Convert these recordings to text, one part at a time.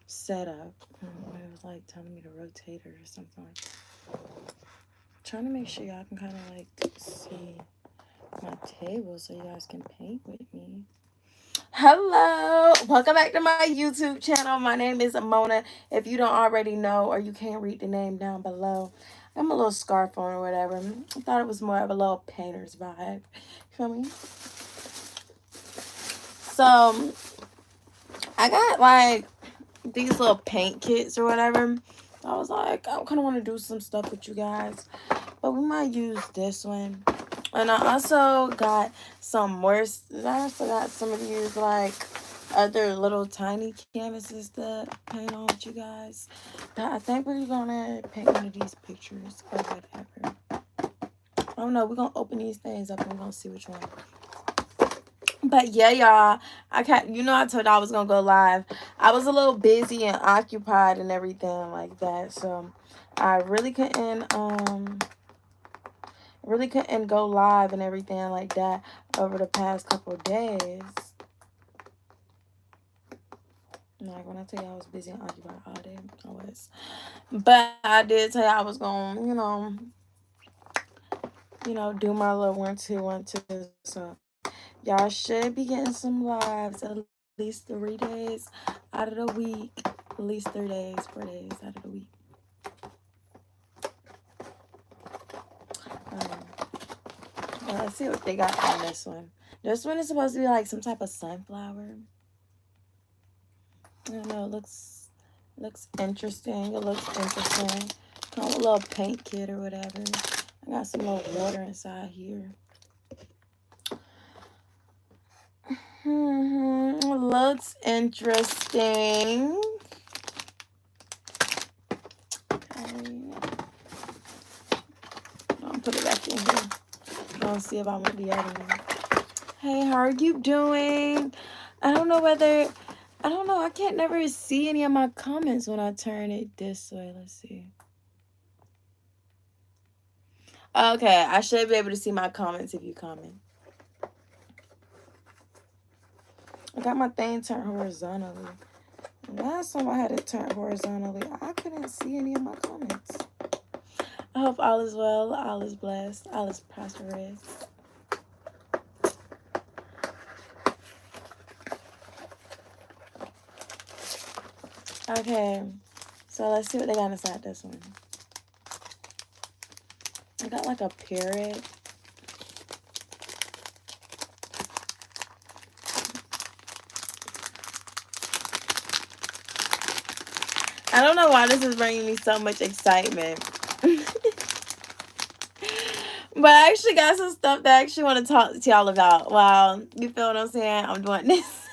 setup. It was like telling me to rotate it or something like that. Trying to make sure y'all can kind of like see my table so you guys can paint with me. Hello, welcome back to my YouTube channel. My name is Mona. If you don't already know or you can't read the name down below, I'm a little scarf on or whatever. I thought it was more of a little painter's vibe. You feel me? So I got like these little paint kits or whatever. I was like, I kind of want to do some stuff with you guys, but we might use this one. And I also got some more. I also got some of these like other little tiny canvases to paint on with you guys. I think we're gonna paint one of these pictures or whatever. I don't know. We're gonna open these things up and we're gonna see which one. But yeah, y'all, I can't. You know, I told you I was gonna go live. I was a little busy and occupied and everything like that, so I really couldn't go live and everything like that over the past couple of days. Like when I tell you I was busy and occupied all day, I was. But I did tell you I was gonna, do my little 1, 2, 1, 2. So y'all should be getting some lives at least 3 days out of the week. At least 3 days, 4 days out of the week. Let's see what they got on this one. This one is supposed to be like some type of sunflower. I don't know. It looks interesting. It looks interesting. Come with a little paint kit or whatever. I got some little water inside here. Looks interesting. Okay. I'll put it back in here. I'll see if I want the other one. Hey, how are you doing? I don't know. I can't never see any of my comments when I turn it this way. Let's see. Okay, I should be able to see my comments if you comment. I got my thing turned horizontally. Last time I had it turned horizontally, I couldn't see any of my comments. I hope all is well, all is blessed, all is prosperous. Okay, so let's see what they got inside this one. I got like a parrot. I don't know why this is bringing me so much excitement. But I actually got some stuff that I actually want to talk to y'all about. Wow, you feel what I'm saying? I'm doing this.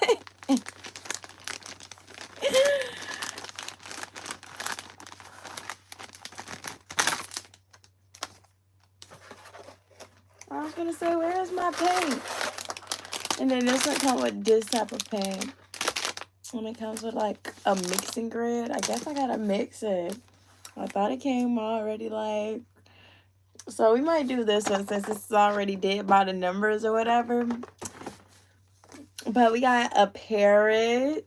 I was gonna say, where's my paint? And then this one comes with this type of paint. And it comes with like a mixing grid. I guess I gotta mix it. I thought it came already like. So we might do this one since this is already did by the numbers or whatever. But we got a parrot.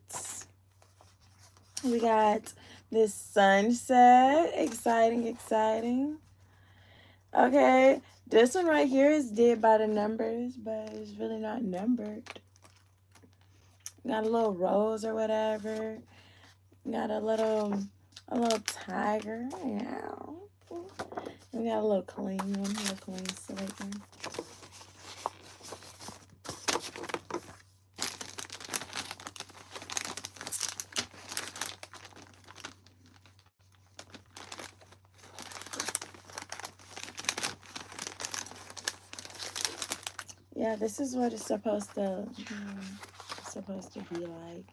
We got this sunset. Exciting, exciting. Okay, this one right here is did by the numbers, but it's really not numbered. Got a little rose or whatever. Got a little tiger. Yeah. We got a little clean one, a little clean slate one. Yeah, this is what it's supposed to be like.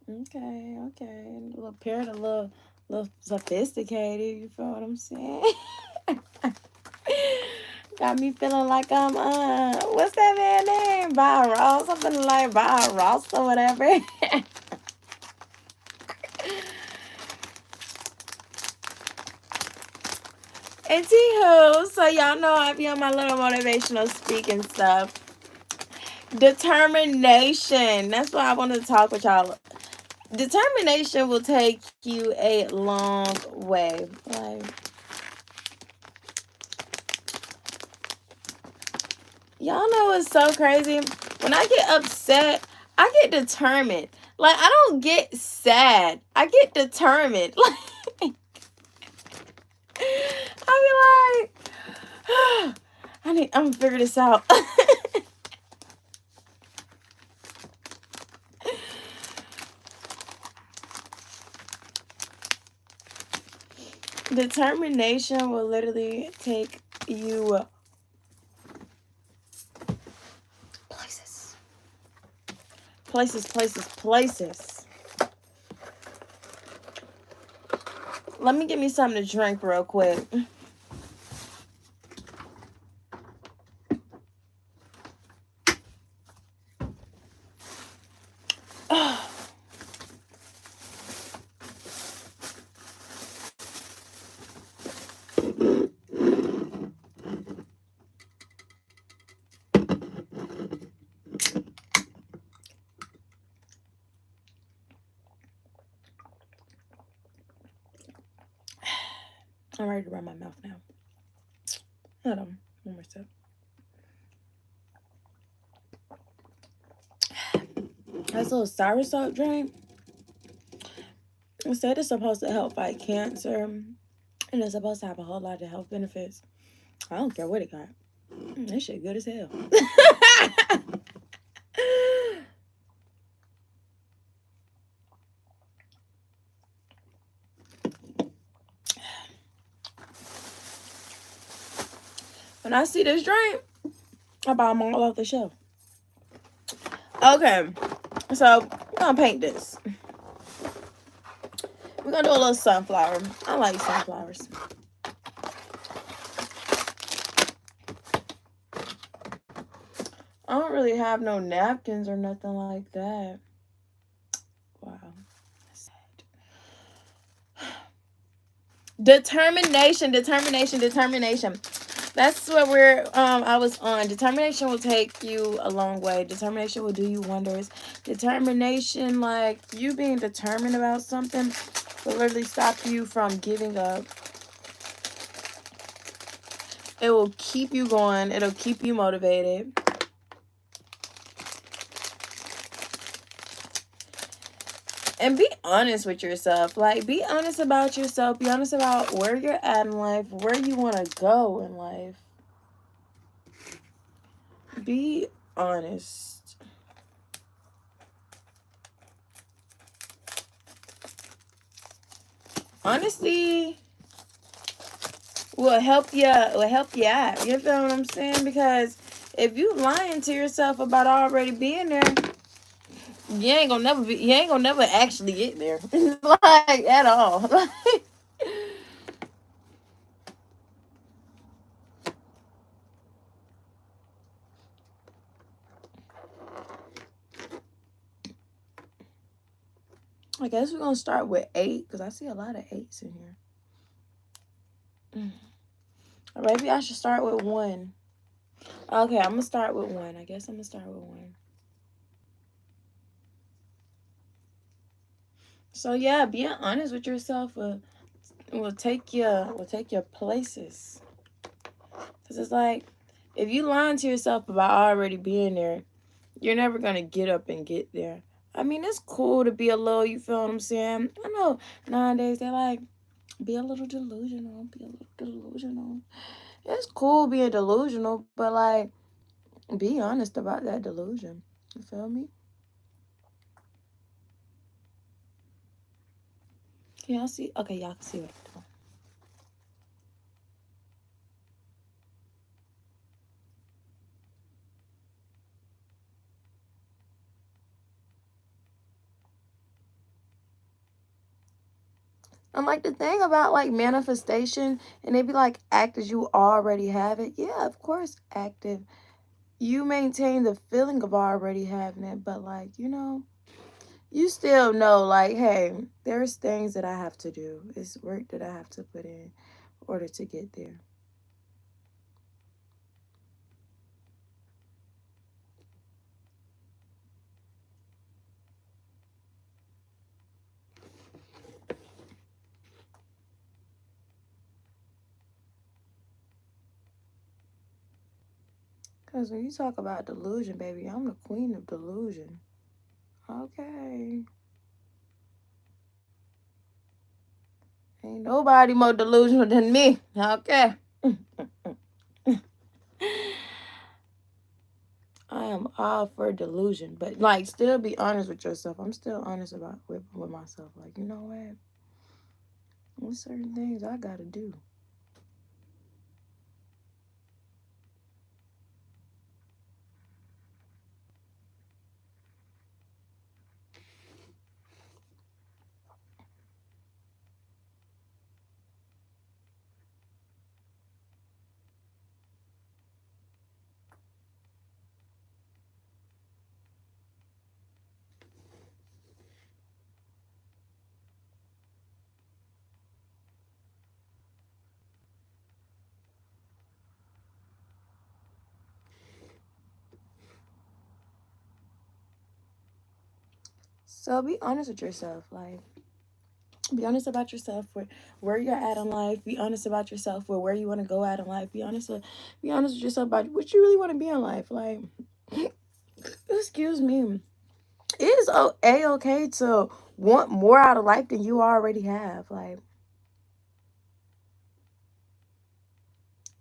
Okay. A little parrot, a little sophisticated. You feel what I'm saying? Got me feeling like I'm what's that man name? Bob Ross, something like Bob Ross or whatever. Anywho, so y'all know I be on my little motivational speaking stuff. Determination. That's why I wanted to talk with y'all. Determination will take you a long way. Like, y'all know it's so crazy. When I get upset, I get determined. Like, I don't get sad. I get determined. Like, I be like, I'm gonna figure this out. Determination will literally take you places. Places. Let me get me something to drink real quick. I'm ready to run my mouth now. Hold on. One more sip. That's a little soursop drink. It said it's supposed to help fight cancer. And it's supposed to have a whole lot of health benefits. I don't care what it got. This shit good as hell. When I see this drink, I buy them all off the shelf. Okay, so we're gonna paint this. We're gonna do a little sunflower. I like sunflowers. I don't really have no napkins or nothing like that. Wow. That's sad. Determination. That's what I was on. Determination will take you a long way. Determination will do you wonders. Determination, like you being determined about something, will literally stop you from giving up. It will keep you going. It'll keep you motivated. And be honest with yourself. Like, be honest about yourself. Be honest about where you're at in life, where you want to go in life. Be honest. Honesty will help you out. You feel what I'm saying? Because if you lying to yourself about already being there, you ain't gonna never actually get there. Like at all. I guess we're gonna start with 8 because I see a lot of 8s in here. Or maybe I should start with 1. Okay, I'm gonna start with 1. I guess I'm gonna start with 1. So yeah, being honest with yourself will take you places. Cause it's like if you lying to yourself about already being there, you're never gonna get up and get there. I mean, it's cool to be a little, you feel what I'm saying? I know nowadays they like be a little delusional, It's cool being delusional, but like be honest about that delusion. You feel me? Can y'all see? Okay, y'all can see what I'm doing. And like the thing about like manifestation, and they be like, act as you already have it. Yeah, of course, active. You maintain the feeling of already having it, but like, you still know, like, hey, there's things that I have to do. It's work that I have to put in. order to get there. Because when you talk about delusion, baby, I'm the queen of delusion. Okay. Ain't nobody more delusional than me. Okay. I am all for delusion, but like, still be honest with yourself. I'm still honest about with myself. Like, you know what? There's certain things I gotta do. So be honest with yourself. Like, be honest about yourself with where you're at in life. Be honest about yourself with where you want to go at in life. Be honest with yourself about what you really want to be in life. Like, excuse me. It is okay to want more out of life than you already have. Like,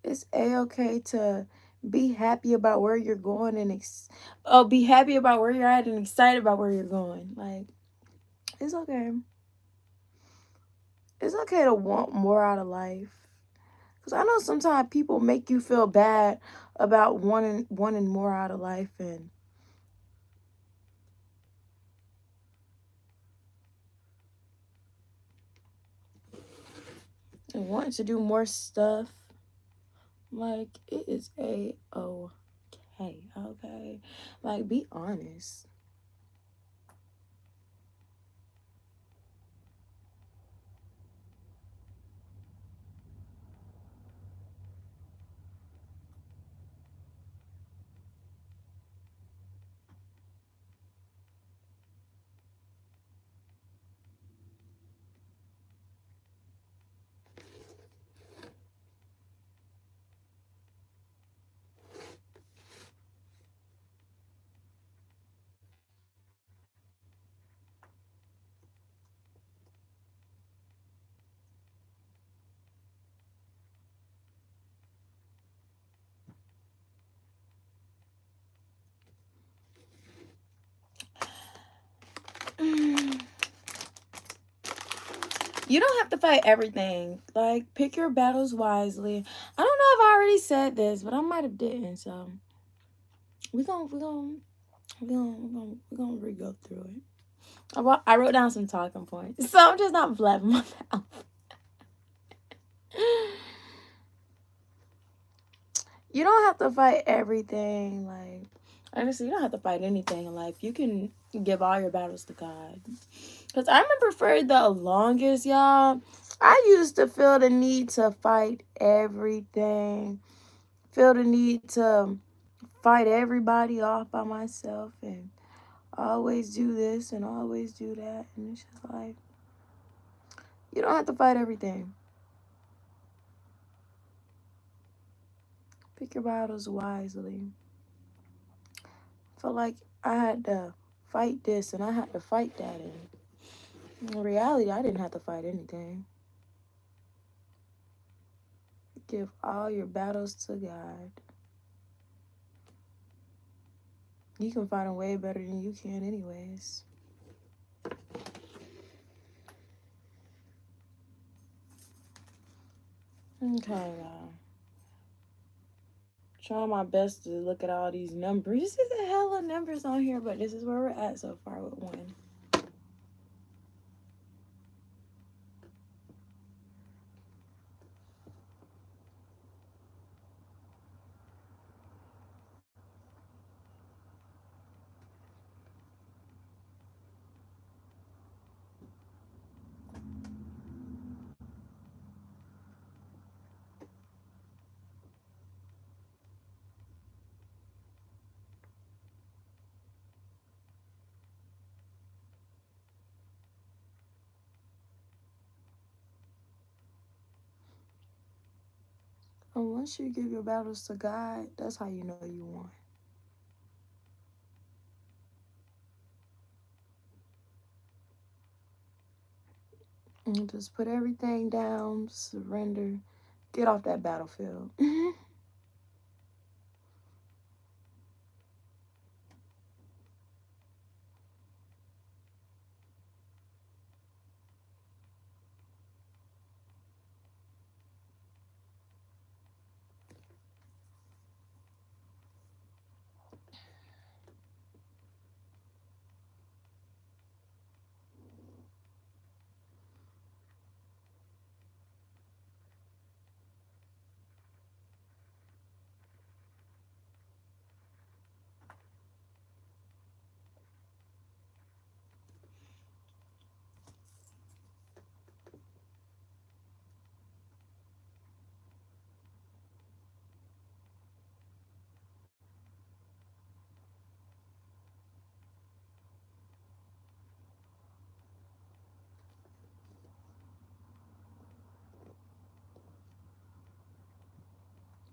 it's okay to be happy about where you're going and be happy about where you're at and excited about where you're going. Like, it's okay. It's okay to want more out of life. Because I know sometimes people make you feel bad about wanting more out of life and wanting to do more stuff. Like, it is okay. Okay. Like, be honest. You don't have to fight everything. Like, pick your battles wisely. I don't know if I already said this, but I might have didn't. So we're gonna re-go through it. I wrote down some talking points, so I'm just not blabbing my mouth. You don't have to fight everything. Like, honestly, you don't have to fight anything in life. You can give all your battles to God. Because I remember for the longest, y'all, I used to feel the need to fight everything. Feel the need to fight everybody off by myself and always do this and always do that. And it's just like, you don't have to fight everything. Pick your battles wisely. I felt like I had to fight this and I had to fight that. And in reality, I didn't have to fight anything. Give all your battles to God. You can fight them way better than you can, anyways. Okay, y'all. Trying my best to look at all these numbers. This is a hell of numbers on here, but this is where we're at so far with one. And once you give your battles to God, that's how you know you won. And just put everything down, surrender, get off that battlefield.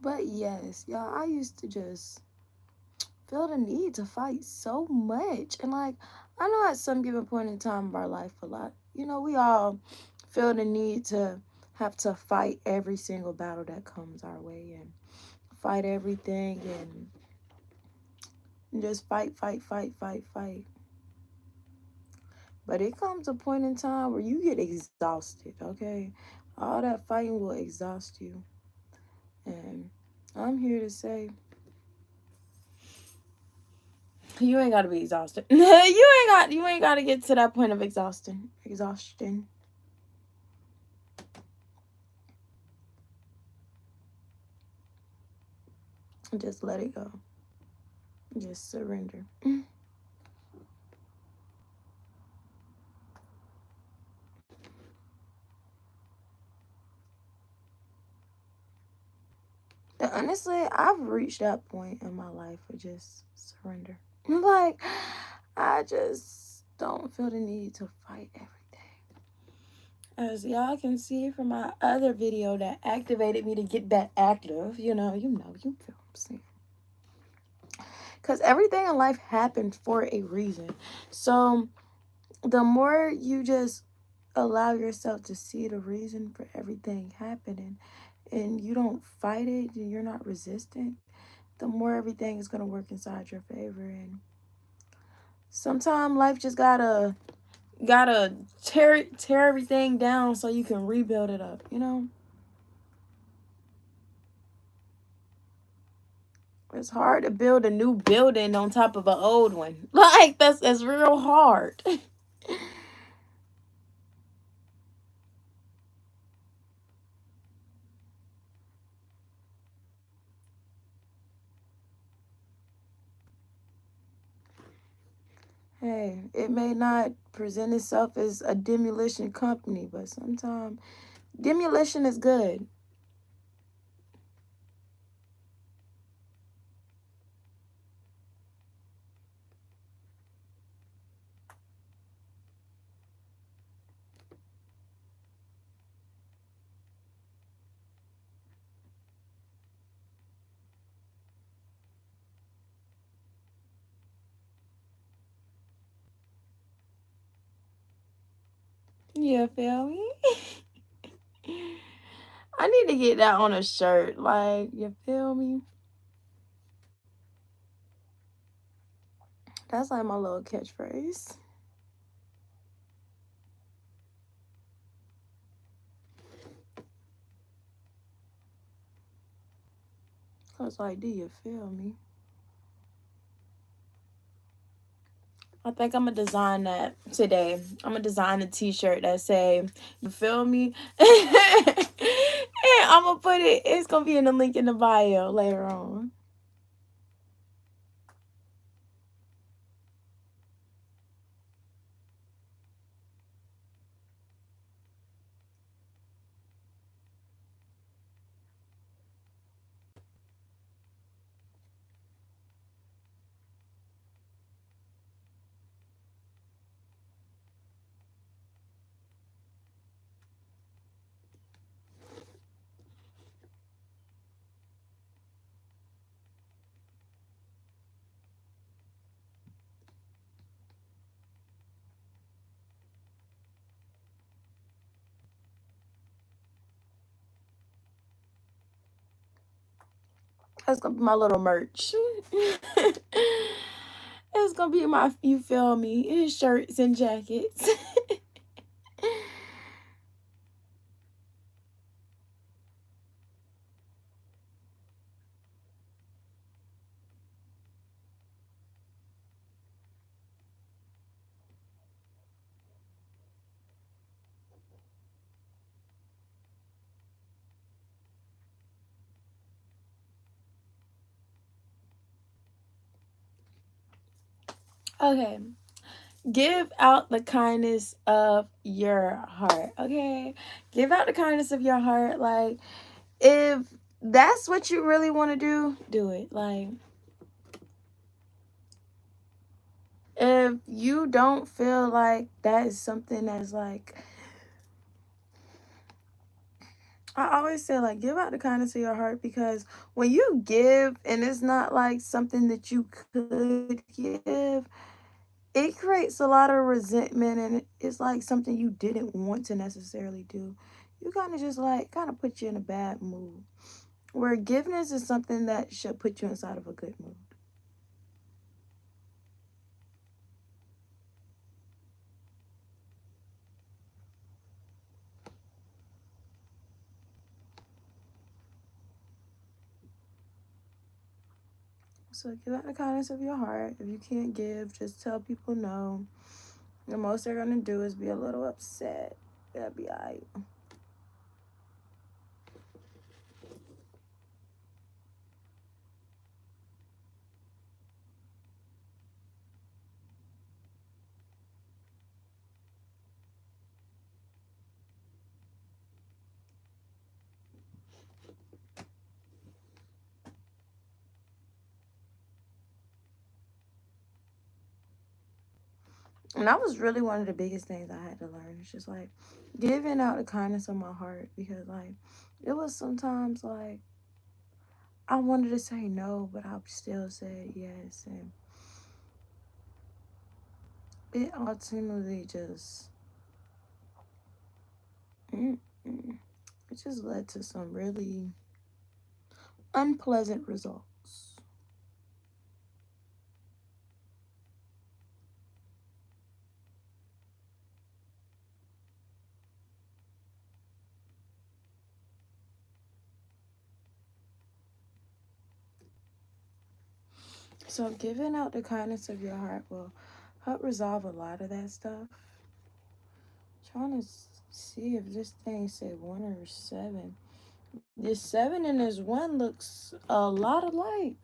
But yes, y'all, I used to just feel the need to fight so much. And like, I know at some given point in time of our life, a lot, we all feel the need to have to fight every single battle that comes our way and fight everything and just fight, fight, fight, fight, fight. But it comes a point in time where you get exhausted, okay? All that fighting will exhaust you. And I'm here to say, you ain't gotta be exhausted. You ain't gotta get to that point of exhaustion. Just let it go. Just surrender. And honestly, I've reached that point in my life of just surrender. Like, I just don't feel the need to fight everything. As y'all can see from my other video that activated me to get back active, you feel what I'm saying. Because everything in life happens for a reason. So the more you just allow yourself to see the reason for everything happening and you don't fight it and you're not resistant, the more everything is going to work inside your favor. And sometimes life just gotta tear everything down so you can rebuild it up. It's hard to build a new building on top of an old one. Like, that's real hard. Hey, it may not present itself as a demolition company, but sometimes demolition is good. You feel me? I need to get that on a shirt. Like, you feel me? That's like my little catchphrase. I was like, do you feel me? I think I'm gonna design that today. I'm gonna design a t-shirt that say, you feel me? And I'm gonna put it's gonna be in the link in the bio later on. That's gonna be my little merch. It's gonna be my, you feel me, shirts and jackets. Okay. Give out the kindness of your heart. Okay. Give out the kindness of your heart. Like, if that's what you really want to do it. Like, if you don't feel like that is something that's like, I always say, like, give out the kindness of your heart, because when you give and it's not like something that you could give, it creates a lot of resentment, and it's like something you didn't want to necessarily do. You kind of just like kind of put you in a bad mood. Where forgiveness is something that should put you inside of a good mood. So give out the kindness of your heart. If you can't give, just tell people no. The most they're gonna do is be a little upset. That'll be alright. And that was really one of the biggest things I had to learn. It's just like giving out the kindness of my heart, because like it was sometimes like I wanted to say no, but I still said yes, and it ultimately just it just led to some really unpleasant results. So giving out the kindness of your heart will help resolve a lot of that stuff. Trying to see if this thing said 1 or 7. This 7 and this 1 looks a lot alike.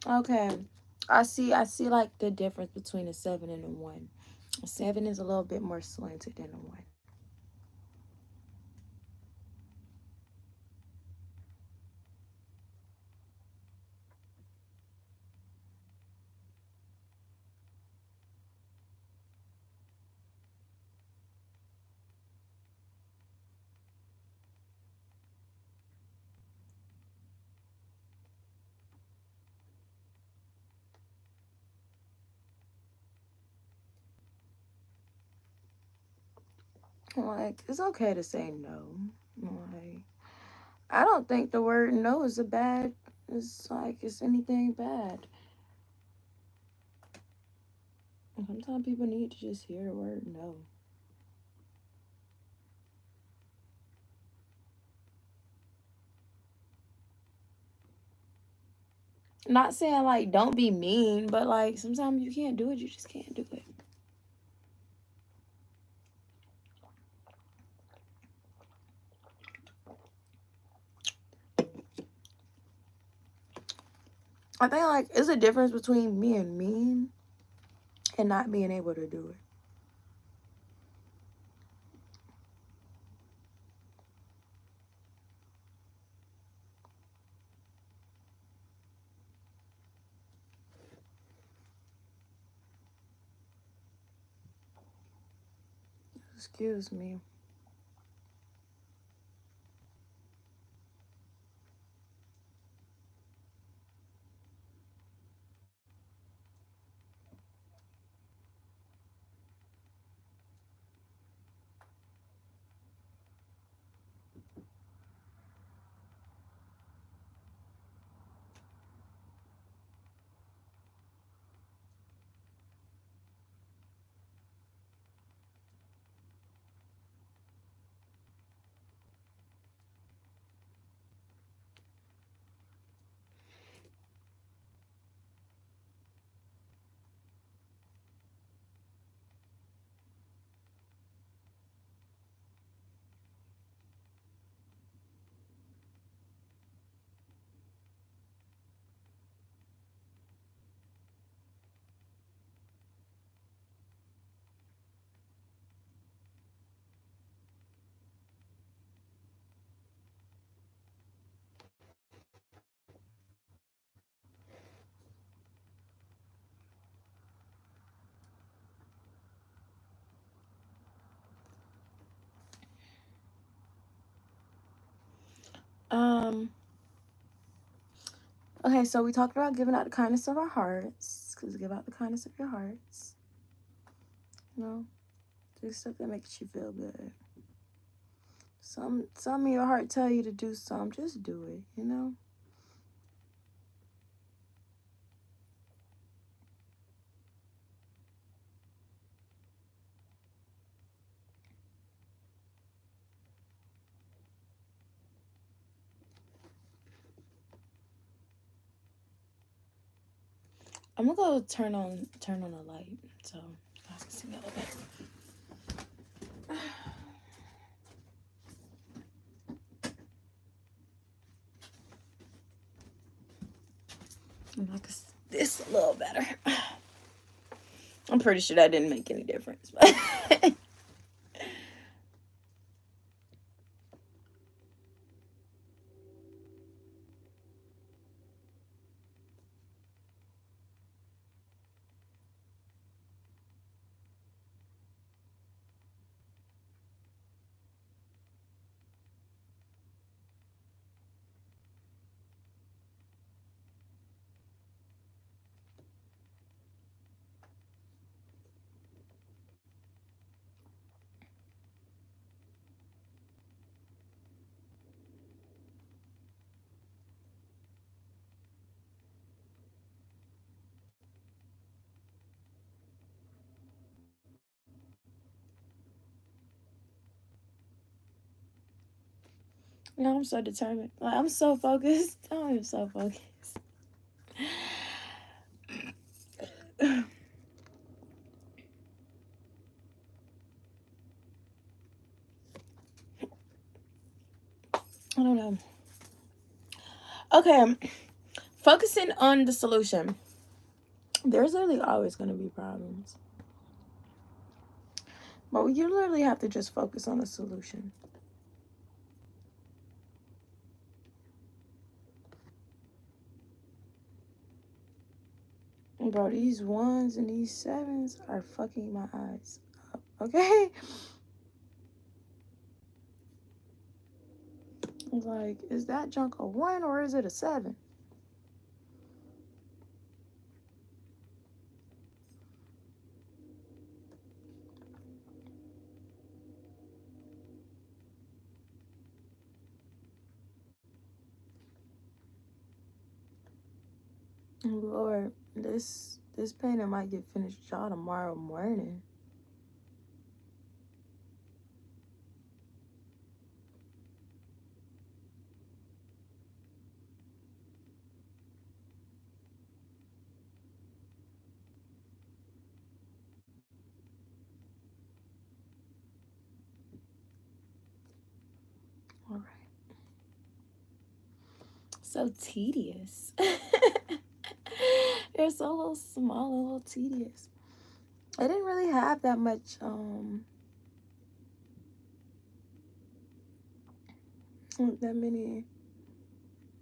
Okay. I see like the difference between a 7 and a 1. A 7 is a little bit more slanted than a 1. Like, it's okay to say no. Like, I don't think the word no is a bad, it's like it's anything bad. Sometimes people need to just hear the word no. Not saying like don't be mean, but like sometimes you can't do it, you just can't do it. I think like it's a difference between being mean and not being able to do it. Excuse me. Okay, so we talked about giving out the kindness of our hearts. Because give out the kindness of your hearts. You know, do stuff that makes you feel good. Some of your heart tell you to do something, just do it, you know? I'm gonna go turn on a light so you guys can see me a little better. And I can see this a little better. I'm pretty sure that didn't make any difference. But no, I'm so determined. Like, I'm so focused. I'm so focused. I don't know. Okay, focusing on the solution. There's literally always going to be problems. But you literally have to just focus on the solution. Bro, these 1s and these 7s are fucking my eyes up, okay? Like, is that junk a 1 or is it a 7? Lord, this painting might get finished y'all tomorrow morning. All right. So tedious. They're so little small, a little tedious. I didn't really have that much that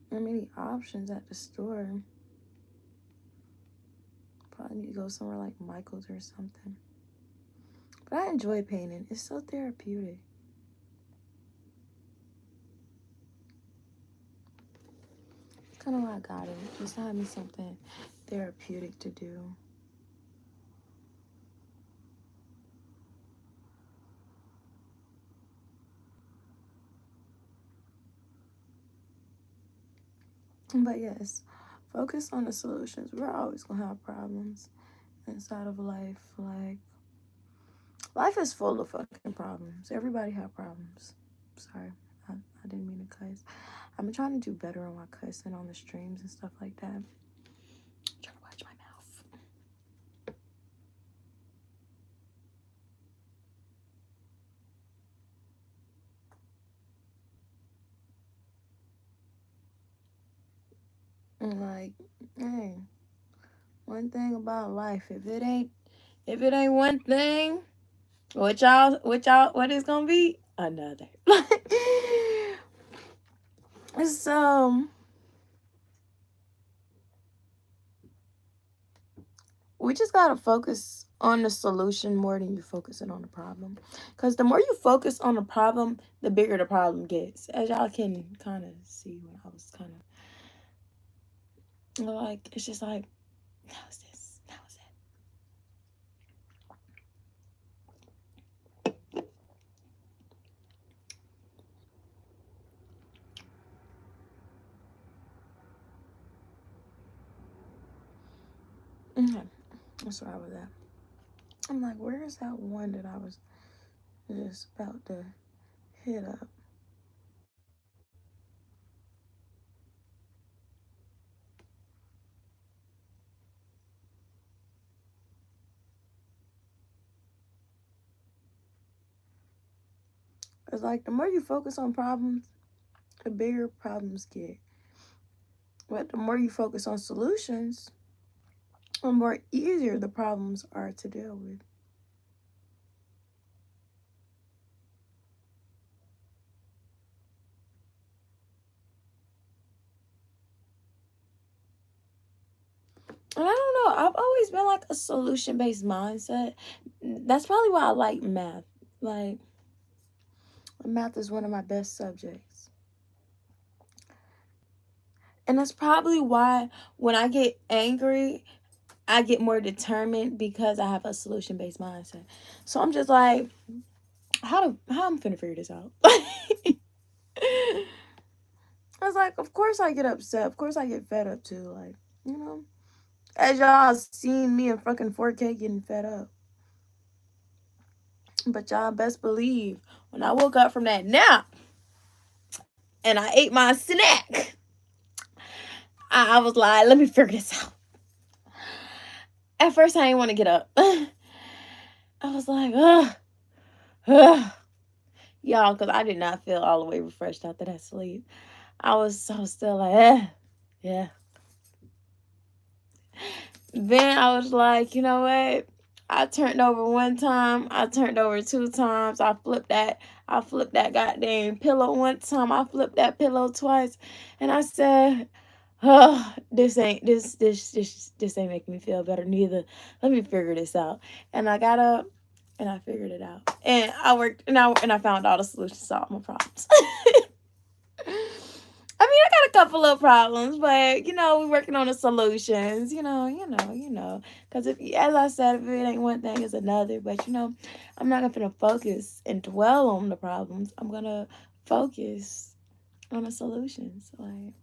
many options at the store. Probably need to go somewhere like Michael's or something. But I enjoy painting. It's so therapeutic. It's kind of why I got it. Just to have me something therapeutic to do. But yes, focus on the solutions. We're always gonna have problems inside of life. Like, life is full of fucking problems. Everybody have problems. Sorry, I didn't mean to cuss. I've been trying to do better on my cussing on the streams and stuff like that. I'm trying to watch my mouth. And like, hey, one thing about life, if it ain't one thing, what is gonna be another. So we just gotta focus on the solution more than you focusing on the problem. Because the more you focus on the problem, the bigger the problem gets. As y'all can kind of see when I was kind of like, it's just like, how's this? How's that? Okay, that's where I was at. I'm like, where is that one that I was just about to hit up? It's like the more you focus on problems, the bigger problems get. But the more you focus on solutions, the more easier the problems are to deal with. And I don't know, I've always been like a solution based mindset. That's probably why I like math. Like, math is one of my best subjects. And that's probably why when I get angry, I get more determined because I have a solution based mindset. So I'm just like, how I'm finna figure this out? I was like, of course I get upset. Of course I get fed up too. Like, you know, as y'all seen me in fucking 4K getting fed up. But y'all best believe when I woke up from that nap and I ate my snack, I was like, let me figure this out. At first, I didn't want to get up. I was like, ugh, ugh. Y'all, because I did not feel all the way refreshed after that sleep. I was still like, yeah. Then I was like, you know what? I turned over one time. I turned over two times. I flipped that goddamn pillow one time. I flipped that pillow twice. And I said, oh, this ain't making me feel better neither. Let me figure this out. And I got up and I figured it out. And I worked and I found all the solutions to all my problems. I mean, I got a couple of problems, but we're working on the solutions. Because as I said, if it ain't one thing, it's another. But I'm not gonna focus and dwell on the problems. I'm gonna focus on the solutions. Like,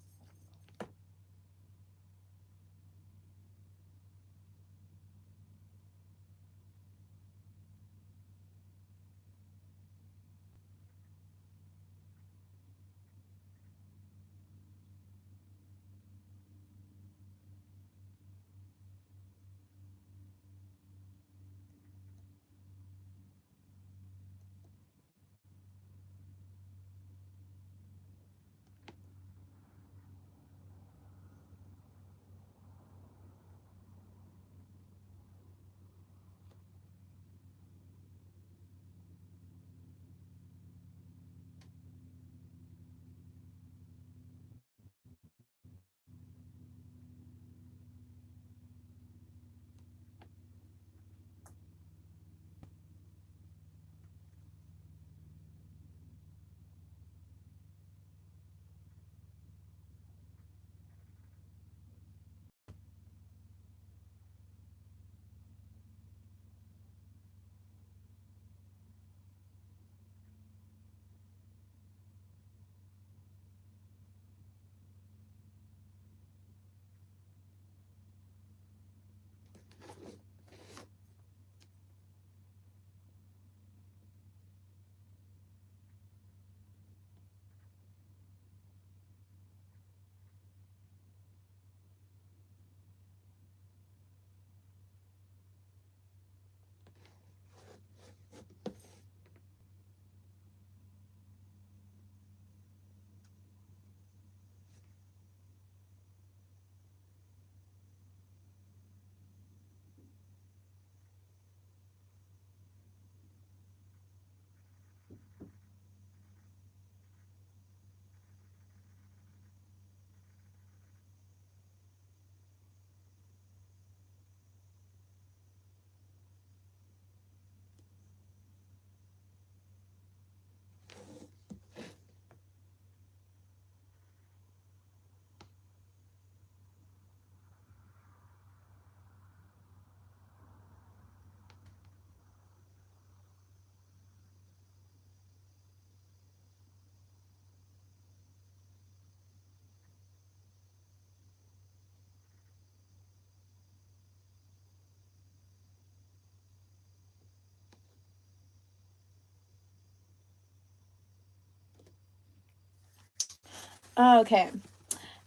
Okay.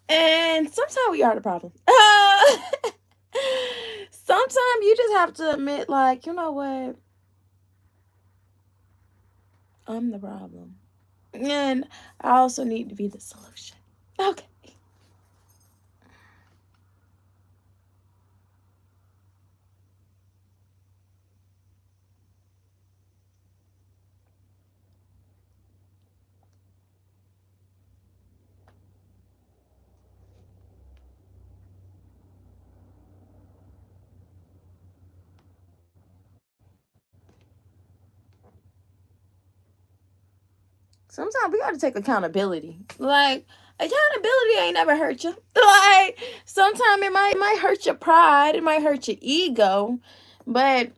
And sometimes we are the problem. Sometimes you just have to admit, like, you know what? I'm the problem. And I also need to be the solution. Okay. Sometimes we got to take accountability. Like, accountability ain't never hurt you. Like, sometimes it might hurt your pride, it might hurt your ego, but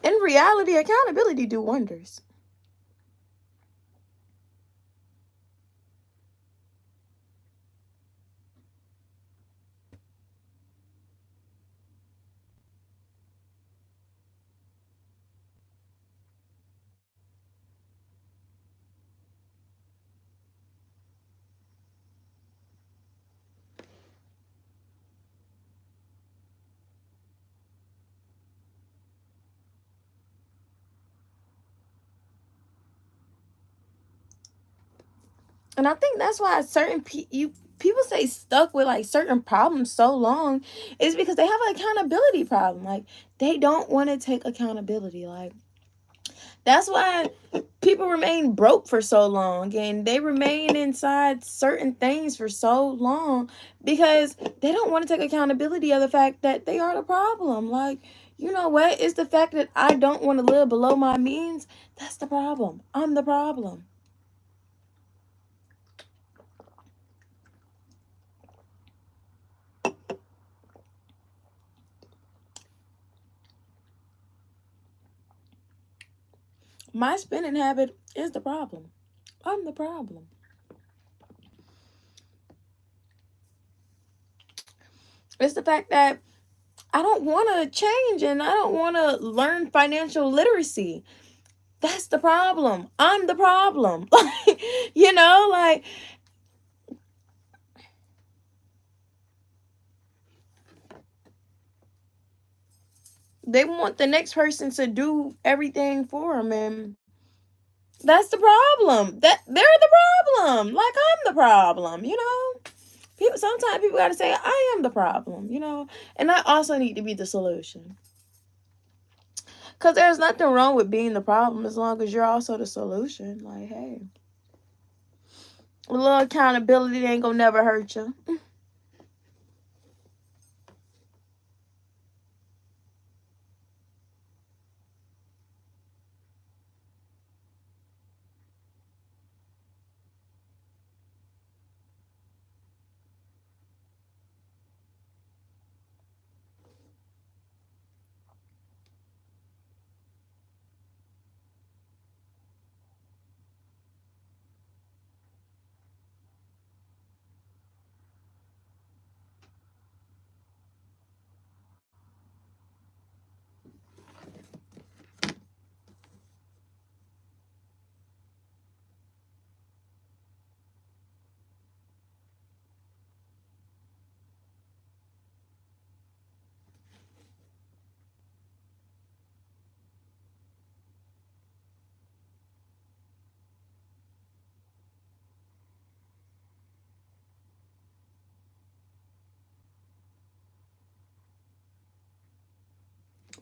in reality, accountability do wonders. And I think that's why certain people stay stuck with like certain problems so long is because they have an accountability problem. Like, they don't want to take accountability. Like, that's why people remain broke for so long and they remain inside certain things for so long because they don't want to take accountability of the fact that they are the problem. Like, you know what? It's the fact that I don't want to live below my means. That's the problem. I'm the problem. My spending habit is the problem. I'm the problem. It's the fact that I don't want to change and I don't want to learn financial literacy. That's the problem. I'm the problem. Like, like they want the next person to do everything for them, and that's the problem. That they're the problem. Like, I'm the problem. People sometimes people got to say I am the problem. And I also need to be the solution. Cuz there's nothing wrong with being the problem as long as you're also the solution. Like, hey, a little accountability ain't going to never hurt you.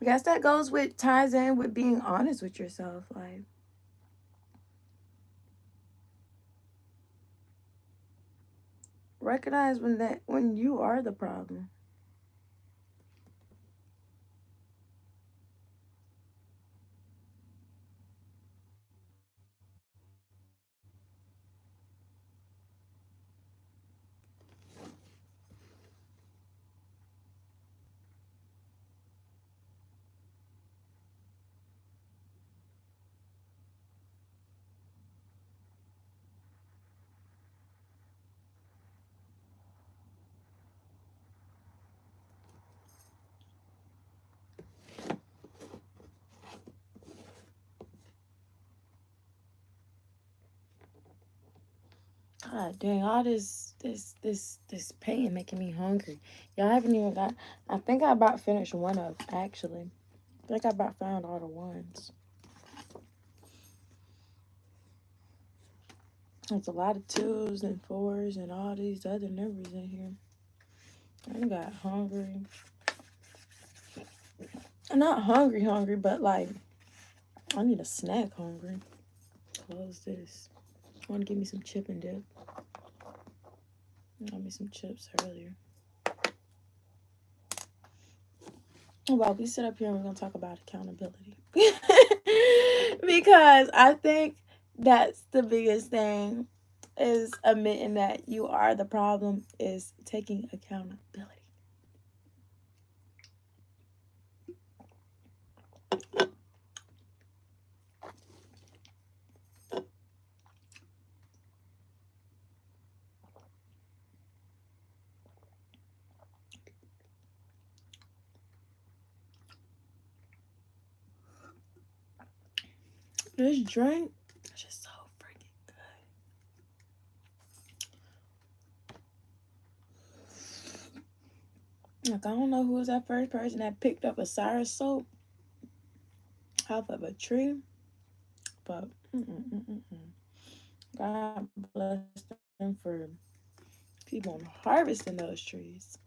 I guess that ties in with being honest with yourself. Like, recognize when you are the problem. God dang, all this pain making me hungry. Y'all haven't even got. I think I about finished one of actually. I think I about found all the ones. There's a lot of 2s and 4s and all these other numbers in here. I got hungry. I'm not hungry, but like I need a snack hungry. Close this. I want to give me some chip and dip. Got me some chips earlier. Well, we sit up here and we're going to talk about accountability. Because I think that's the biggest thing, is admitting that you are the problem, is taking accountability. This drink is just so freaking good. Like, I don't know who was that first person that picked up a sour soap off of a tree, but God bless them for people harvesting those trees.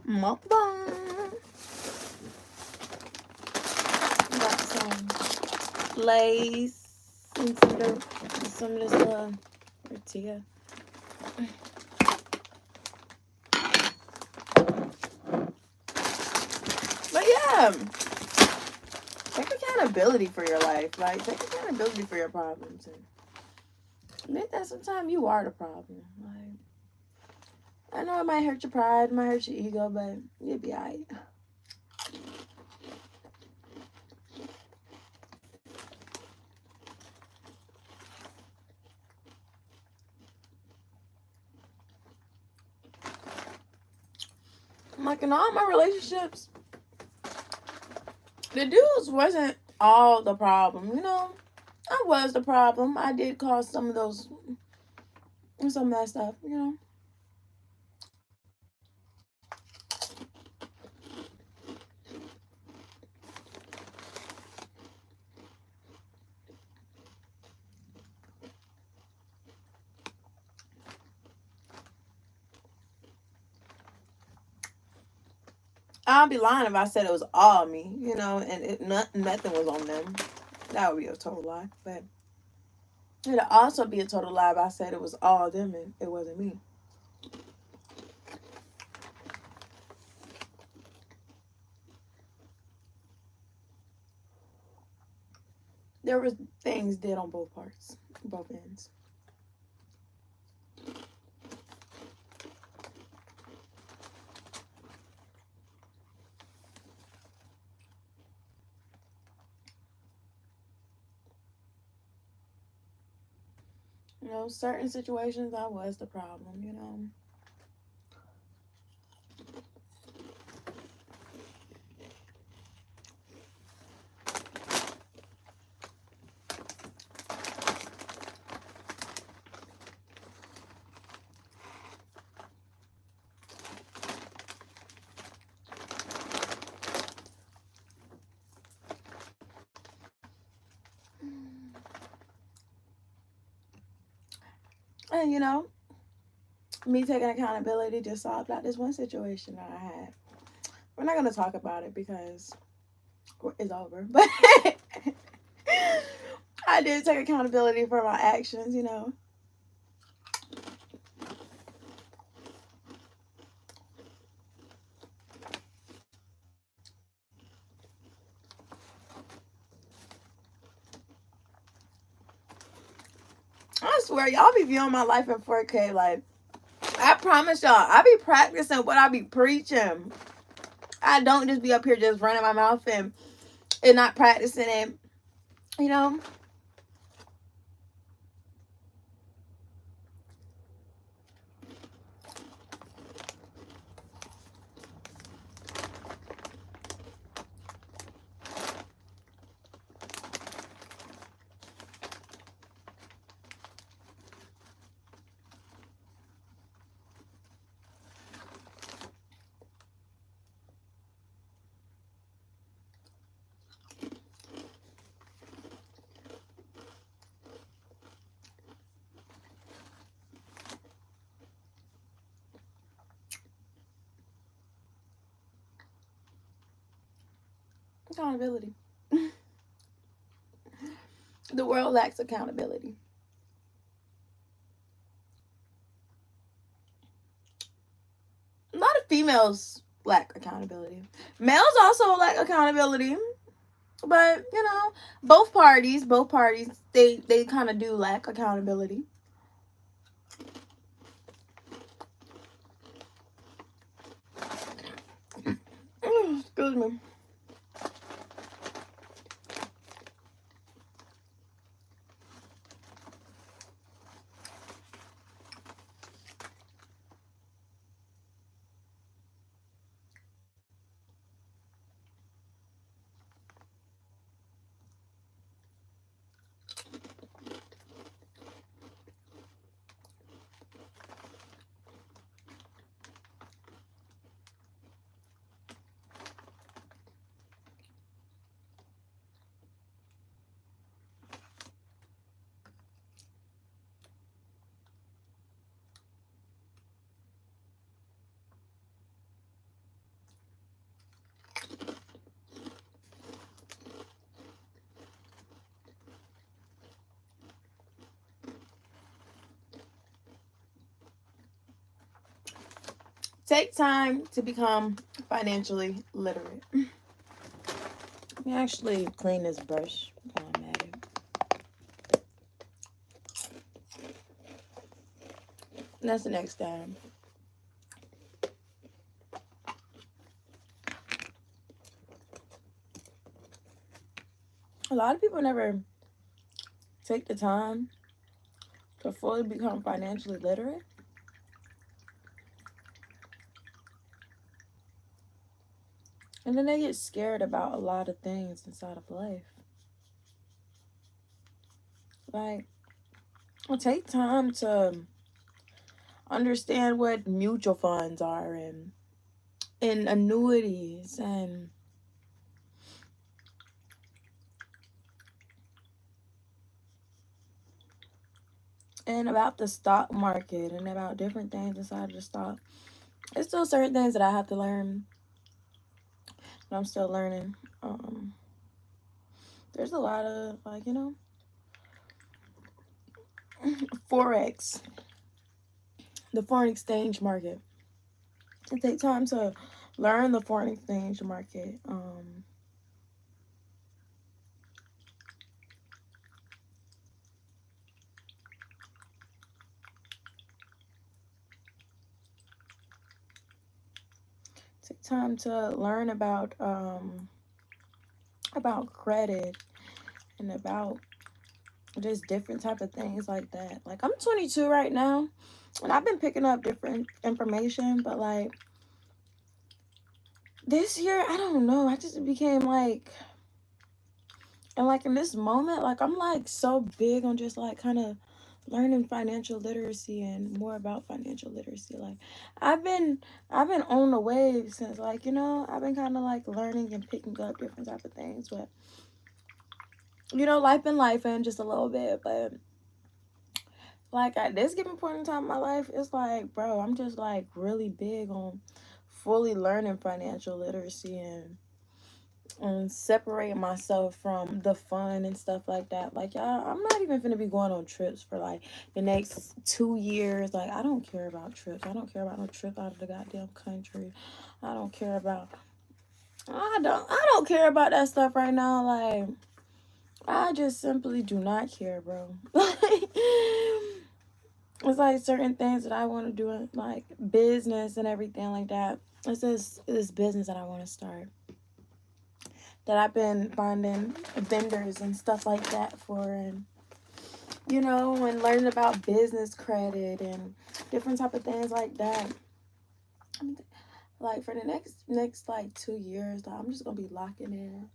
Mukbang. Got some Lay's and some of this tortilla. But yeah, take accountability for your life. Like, take accountability for your problems, and admit that sometimes you are the problem. Like, I know it might hurt your pride, it might hurt your ego, but you'll be alright. Like, in all my relationships, the dudes wasn't all the problem, you know? I was the problem. I did cause some of that stuff, you know? I'd be lying if I said it was all me, you know, and nothing was on them. That would be a total lie. But it'd also be a total lie if I said it was all them and it wasn't me. There was things did on both parts, both ends. You know, certain situations I was the problem, you know. And you know, me taking accountability just solved out this one situation that I had. We're not gonna talk about it because it's over. But I did take accountability for my actions, you know. swear, y'all be viewing my life in 4K. Like, I promise y'all, I be practicing what I be preaching. I don't just be up here just running my mouth and not practicing it, you know. Accountability. The world lacks accountability. A lot of females lack accountability. Males also lack accountability. But, you know, both parties, they kind of do lack accountability. Excuse me. Take time to become financially literate. Let me actually clean this brush while I'm at it. And that's the next time. A lot of people never take the time to fully become financially literate. And then they get scared about a lot of things inside of life. Like, take time to understand what mutual funds are and annuities and about the stock market and about different things inside of the stock. There's still certain things that I have to learn. But I'm still learning. There's a lot of, like, you know, Forex, the foreign exchange market. It takes time to learn the foreign exchange market. Take time to learn about credit and about just different type of things like that. Like, I'm 22 right now, and I've been picking up different information, but like this year, I don't know. I just became like, and like in this moment, like I'm like so big on just like kind of learning financial literacy and more about financial literacy. Like I've been on the wave since, like, you know, I've been kind of like learning and picking up different type of things, but you know, life and just a little bit. But like at this given point in time in my life, it's like, bro, I'm just like really big on fully learning financial literacy and separating myself from the fun and stuff like that. Like, y'all, I'm not even gonna be going on trips for like the next 2 years. Like, I don't care about trips. I don't care about no trip out of the goddamn country. I don't care about I don't care about that stuff right now. Like, I just simply do not care, bro. It's like certain things that I want to do in like business and everything like that. It's this business that I want to start, that I've been finding vendors and stuff like that for, and and learning about business credit and different type of things like that. Like for the next like 2 years, I'm just gonna be locking in.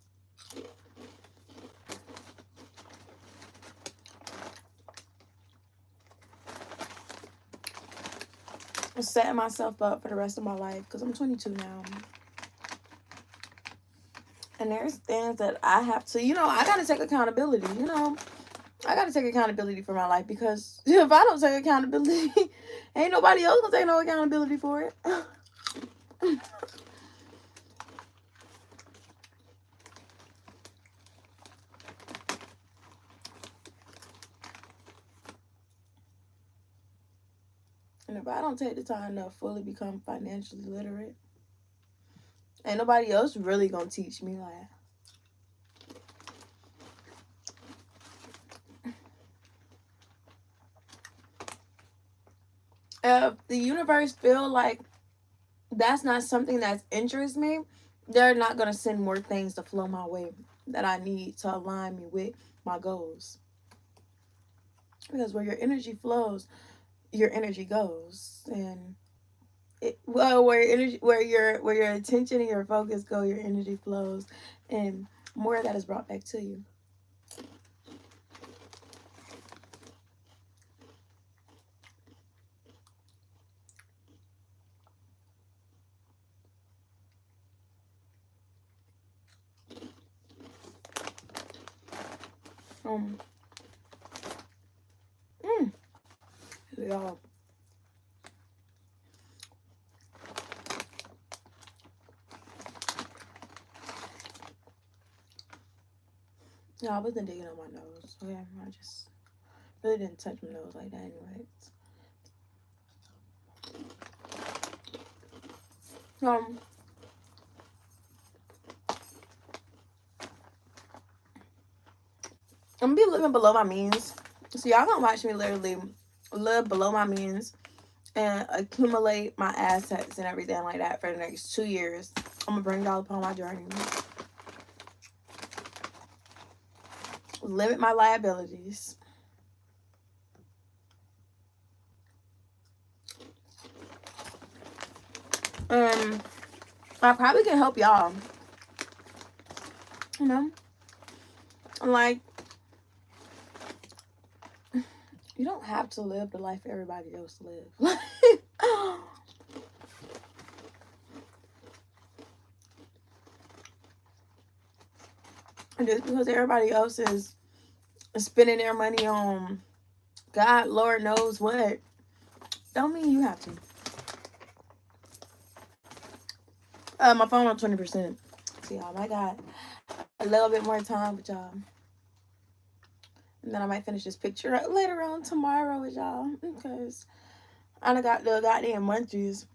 Setting myself up for the rest of my life, because I'm 22 now. And there's things that I have to, I got to take accountability. I got to take accountability for my life, because if I don't take accountability, ain't nobody else going to take no accountability for it. And if I don't take the time to fully become financially literate, ain't nobody else really going to teach me that. If the universe feel like that's not something that interests me, they're not going to send more things to flow my way that I need to align me with my goals. Because where your energy flows, your energy goes. And where your attention and your focus go, your energy flows, and more of that is brought back to you. Um, mm, y'all. Yeah, I wasn't digging on my nose. Okay, I just really didn't touch my nose like that anyway. Um, I'm gonna be living below my means. So y'all gonna watch me literally live below my means and accumulate my assets and everything like that for the next 2 years. I'm gonna bring y'all upon my journey. Limit my liabilities. I probably can help y'all. You know? Like, you don't have to live the life everybody else lives. Just because everybody else is spending their money on God, Lord knows what, don't mean you have to. My phone on 20%. So y'all, I got a little bit more time with y'all. And then I might finish this picture later on tomorrow with y'all, because I done got the goddamn munchies.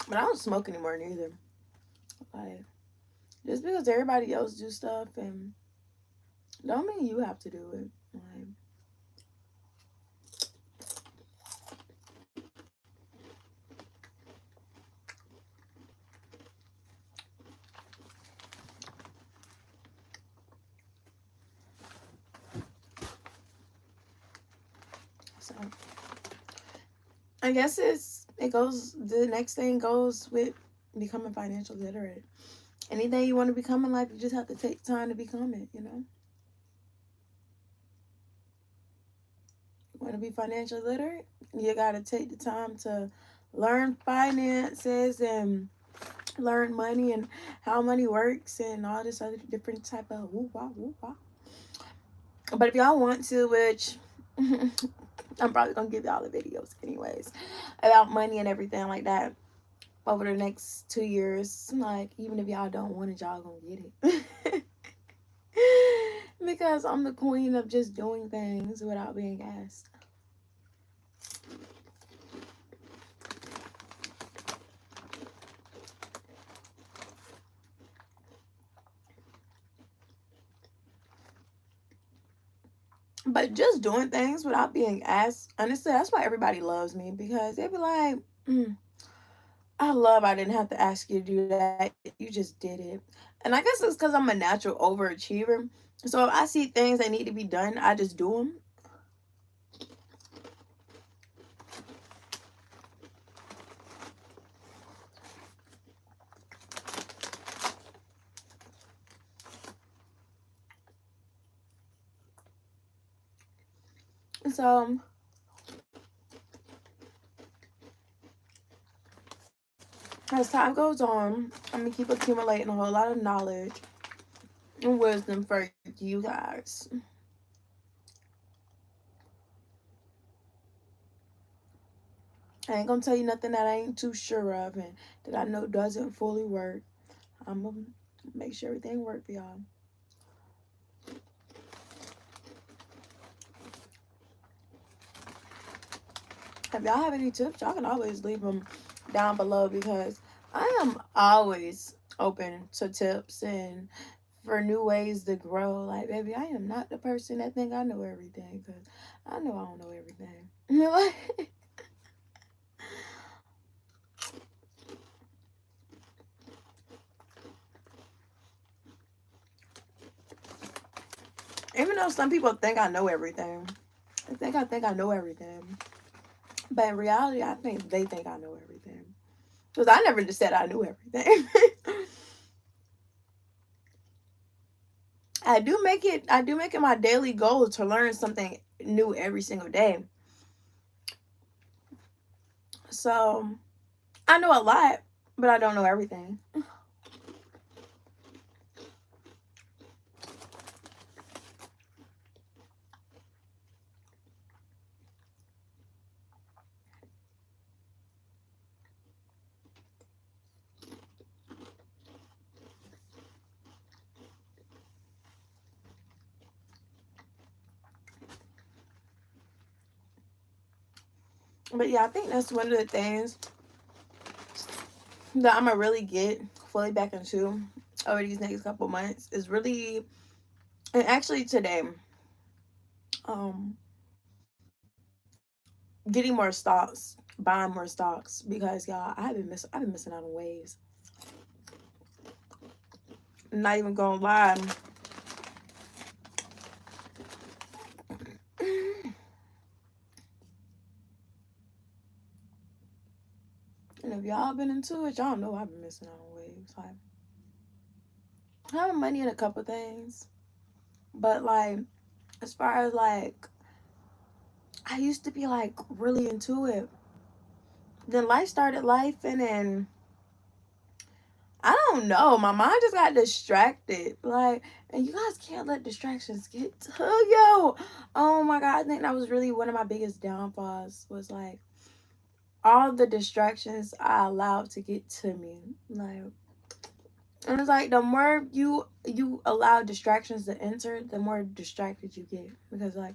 But I don't smoke anymore neither. Like, just because everybody else do stuff and don't mean you have to do it. Like, so I guess the next thing goes with becoming financially literate. Anything you want to become in life, you just have to take time to become it, You want to be financially literate? You got to take the time to learn finances and learn money and how money works and all this other different type of woo-wah, woo-wah. But if y'all want to, which I'm probably going to give y'all the videos anyways, about money and everything like that over the next 2 years. Like, even if y'all don't want it, y'all going to get it. Because I'm the queen of just doing things without being asked. But just doing things without being asked, honestly, that's why everybody loves me, because they be like, I didn't have to ask you to do that. You just did it. And I guess it's because I'm a natural overachiever. So if I see things that need to be done, I just do them. So as time goes on, I'm going to keep accumulating a whole lot of knowledge and wisdom for you guys. I ain't gonna tell you nothing that I ain't too sure of and that I know doesn't fully work. I'm gonna make sure everything works for y'all. If y'all have any tips, y'all can always leave them down below, because I am always open to tips and for new ways to grow. Like, baby, I am not the person that think I know everything, because I know I don't know everything. Even though some people think I know everything, I think I know everything. But in reality, I think they think I know everything. Because I never just said I knew everything. I do make it my daily goal to learn something new every single day. So I know a lot, but I don't know everything. But yeah, I think that's one of the things that I'm gonna really get fully back into over these next couple months is really, and actually today, um, getting more stocks, buying more stocks, because y'all, I've been missing out on waves. I'm not even gonna lie. And if y'all been into it, y'all know I've been missing out on waves. Like, I have money in a couple things, but like, as far as like, I used to be like really into it. Then life started life, and then I don't know. My mind just got distracted. Like, and you guys can't let distractions get to you. Oh my God. I think that was really one of my biggest downfalls, was like all the distractions I allowed to get to me. Like, and it's like the more you allow distractions to enter, the more distracted you get. Because like,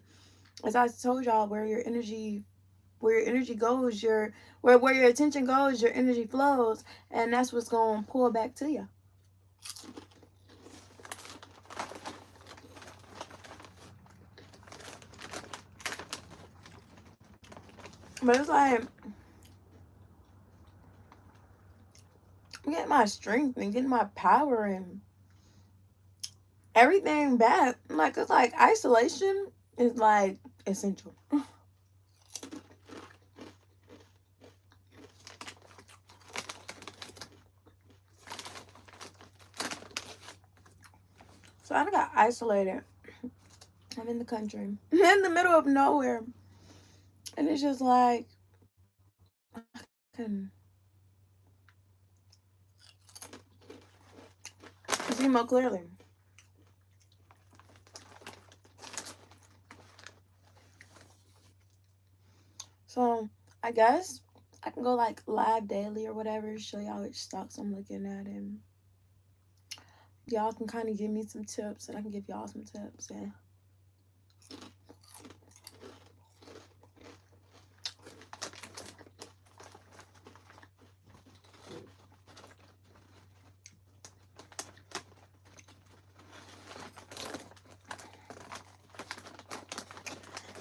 as I told y'all, where your energy goes, where your attention goes, your energy flows, and that's what's gonna pull back to you. But it's like getting my strength and getting my power and everything back. Like, it's like isolation is like essential. So I got isolated. I'm in the country, in the middle of nowhere, and it's just like I can see more clearly. So I guess I can go like live daily or whatever, show y'all which stocks I'm looking at, and y'all can kind of give me some tips, and I can give y'all some tips. And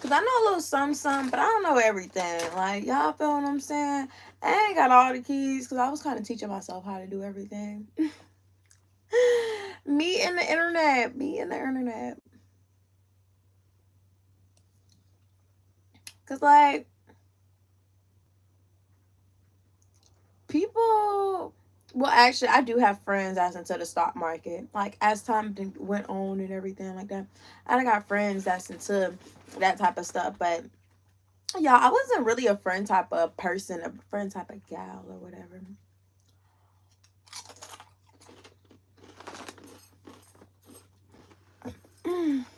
Cause I know a little something, but I don't know everything. Like, y'all feel what I'm saying? I ain't got all the keys because I was kind of teaching myself how to do everything. Me and the internet. Me and the internet. Cause like people, well, actually, I do have friends that's into the stock market. Like as time went on and everything like that, I got friends that's into that type of stuff. But yeah, I wasn't really a friend type of person, a friend type of gal or whatever.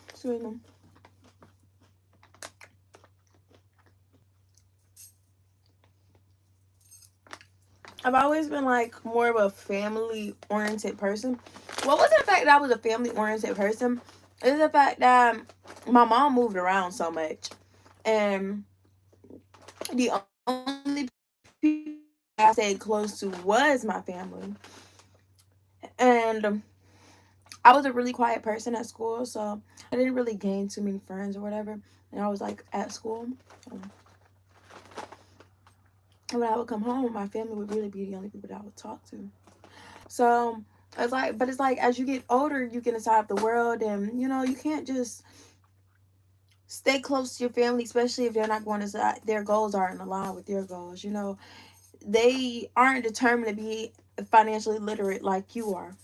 Excuse me. I've always been like more of a family oriented person. What wasn't the fact that I was a family oriented person? It's the fact that my mom moved around so much, and the only people I stayed close to was my family. And I was a really quiet person at school, so I didn't really gain too many friends or whatever. And I was like at school. And when I would come home, my family would really be the only people that I would talk to. So it's like, but it's like as you get older, you get inside of the world, and you can't just stay close to your family, especially if they're not going to their goals aren't aligned with your goals. They aren't determined to be financially literate like you are.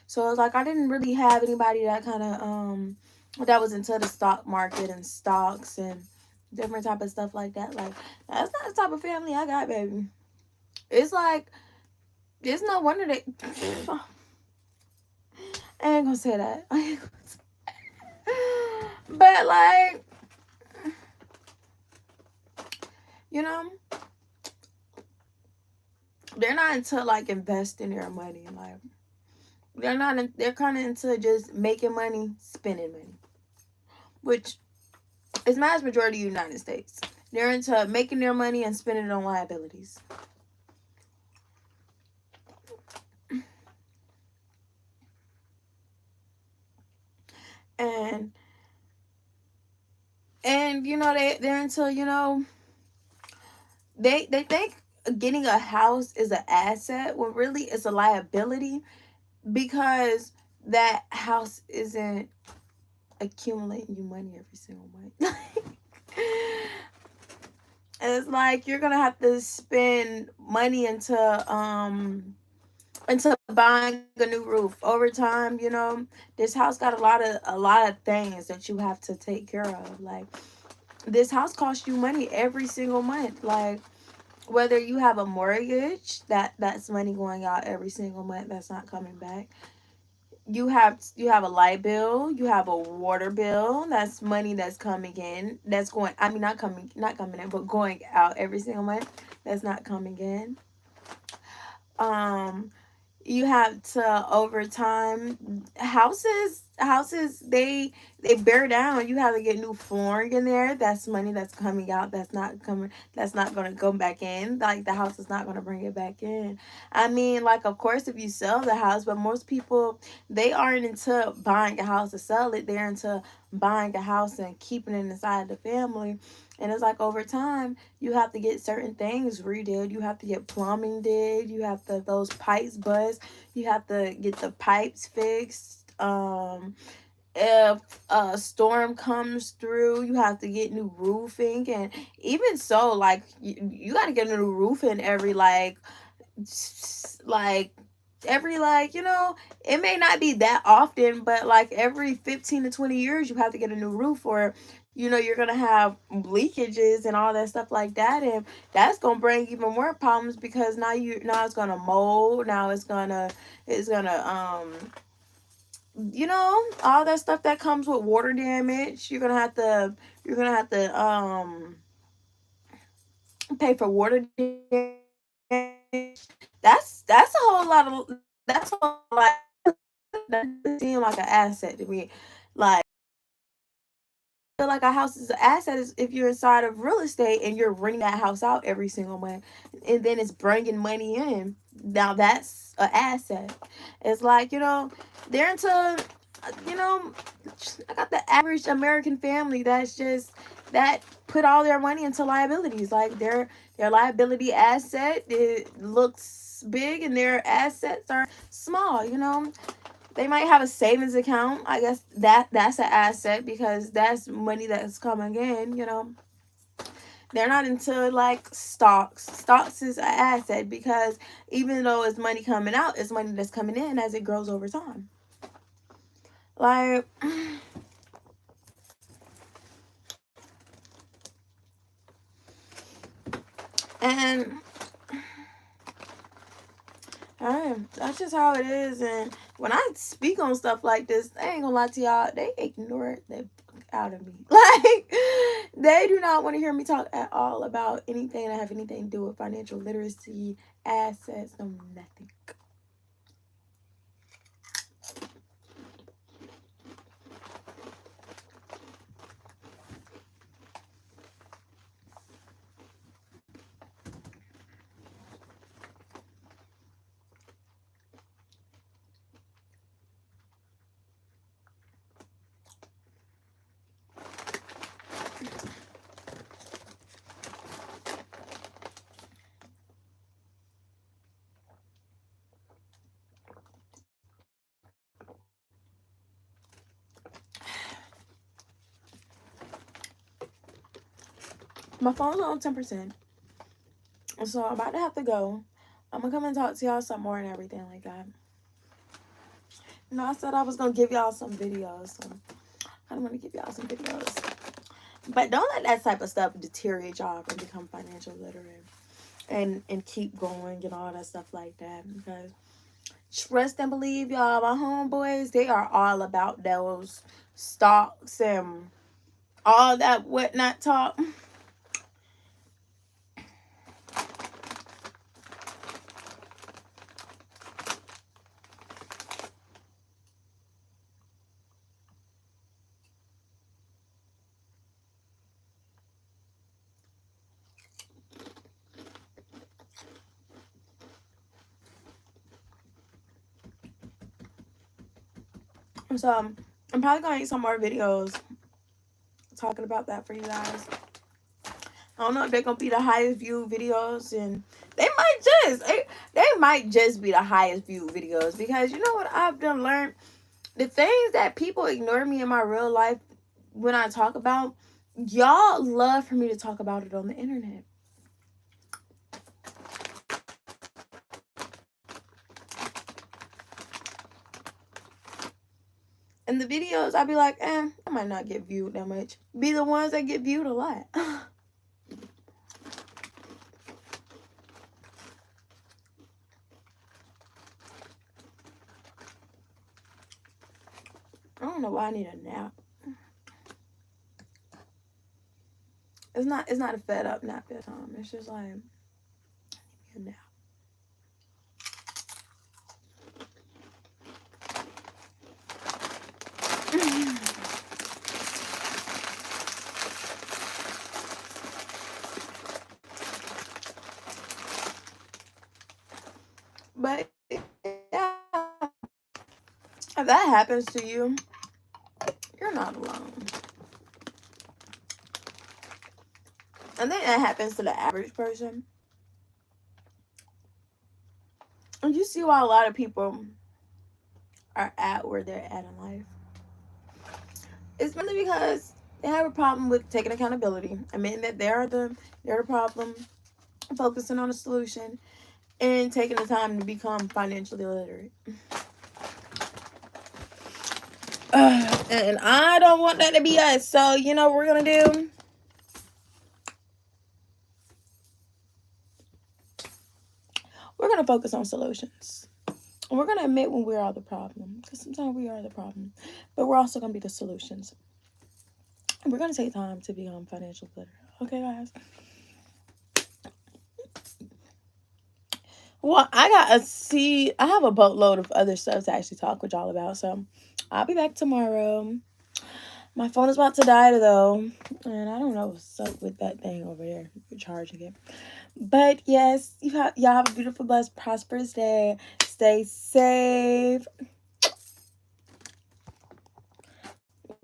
So it's like I didn't really have anybody that kind of that was into the stock market and stocks and different type of stuff like that. Like that's not the type of family I got, baby. It's like it's no wonder they. I ain't gonna say that. But like you know, they're not into like investing their money. Like they're not. They're kind of into just making money, spending money, which is mass majority of the United States. They're into making their money and spending it on liabilities. And they're into they think getting a house is an asset when really it's a liability because that house isn't accumulating you money every single month. It's like you're gonna have to spend money into buying a new roof over time. This house got a lot of things that you have to take care of. Like this house costs you money every single month. Like whether you have a mortgage, that's money going out every single month that's not coming back. You have a light bill, you have a water bill, that's money that's coming in, that's going, I mean, not coming in, but going out every single month, that's not coming in. um you have to over time, houses they bear down. You have to get new flooring in there, that's money that's coming out, that's not going to go back in. Like the house is not going to bring it back in. I mean, like, of course, if you sell the house, but most people, they aren't into buying a house to sell it, they're into buying a house and keeping it inside the family. And it's like over time you have to get certain things redid. You have to get plumbing did. You have to those pipes bust. You have to get the pipes fixed. If a storm comes through, you have to get new roofing, and even so, like you got to get a new roofing every like every it may not be that often, but like every 15 to 20 years you have to get a new roof, or you're gonna have leakages and all that stuff like that, and that's gonna bring even more problems because now it's gonna mold, now it's gonna all that stuff that comes with water damage. You're gonna have to pay for water damage. That's a whole lot of that's a whole lot. That seem like an asset to me. Like feel like a house is an asset is if you're inside of real estate and you're renting that house out every single month, and then it's bringing money in. Now that's an asset. It's like they're into you know I got the average American family that's just that put all their money into liabilities. Like their liability asset, it looks big and their assets are small, you know. They might have a savings account. I guess that's an asset because that's money that's coming in, you know. They're not into like stocks. Stocks is an asset because even though it's money coming out, it's money that's coming in as it grows over time. Like, and that's just how it is. And when I speak on stuff like this, I ain't gonna lie to y'all, they ignore the out of me. Like, they do not want to hear me talk at all about anything that have anything to do with financial literacy, assets, no nothing. My phone's on 10%. So I'm about to have to go. I'm gonna come and talk to y'all some more and everything like that. You know, I said I was gonna give y'all some videos. So I don't want to give y'all some videos. But don't let that type of stuff deteriorate y'all from become financial literate and keep going and all that stuff like that. Because trust and believe, y'all, my homeboys, they are all about those stocks and all that whatnot talk. So I'm probably gonna make some more videos talking about that for you guys. I don't know if they're gonna be the highest view videos, and they might just be the highest view videos, because you know what I've done learned, the things that people ignore me in my real life when I talk about, y'all love for me to talk about it on the internet. And the videos, I'd be like, I might not get viewed that much. Be the ones that get viewed a lot. I don't know why I need a nap. It's not a fed up nap this time. It's just like, I need a nap. But yeah, if that happens to you, you're not alone. I think that happens to the average person. And you see why a lot of people are at where they're at in life. It's mainly because they have a problem with taking accountability, admitting that they're the problem, focusing on a solution, and taking the time to become financially literate. And I don't want that to be us. So you know what we're gonna do? We're gonna focus on solutions. We're gonna admit when we are the problem, because sometimes we are the problem, but we're also gonna be the solutions. We're gonna take time to become financial literate. Okay, guys. Well, I have a boatload of other stuff to actually talk with y'all about, so I'll be back tomorrow. My phone is about to die though, and I don't know what's up with that thing over there. We're charging it. But yes, y'all have a beautiful, blessed, prosperous day. Stay safe.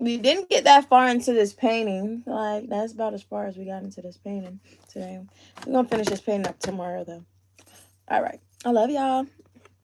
We didn't get that far into this painting. Like, that's about as far as we got into this painting today. We're going to finish this painting up tomorrow, though. All right. I love y'all.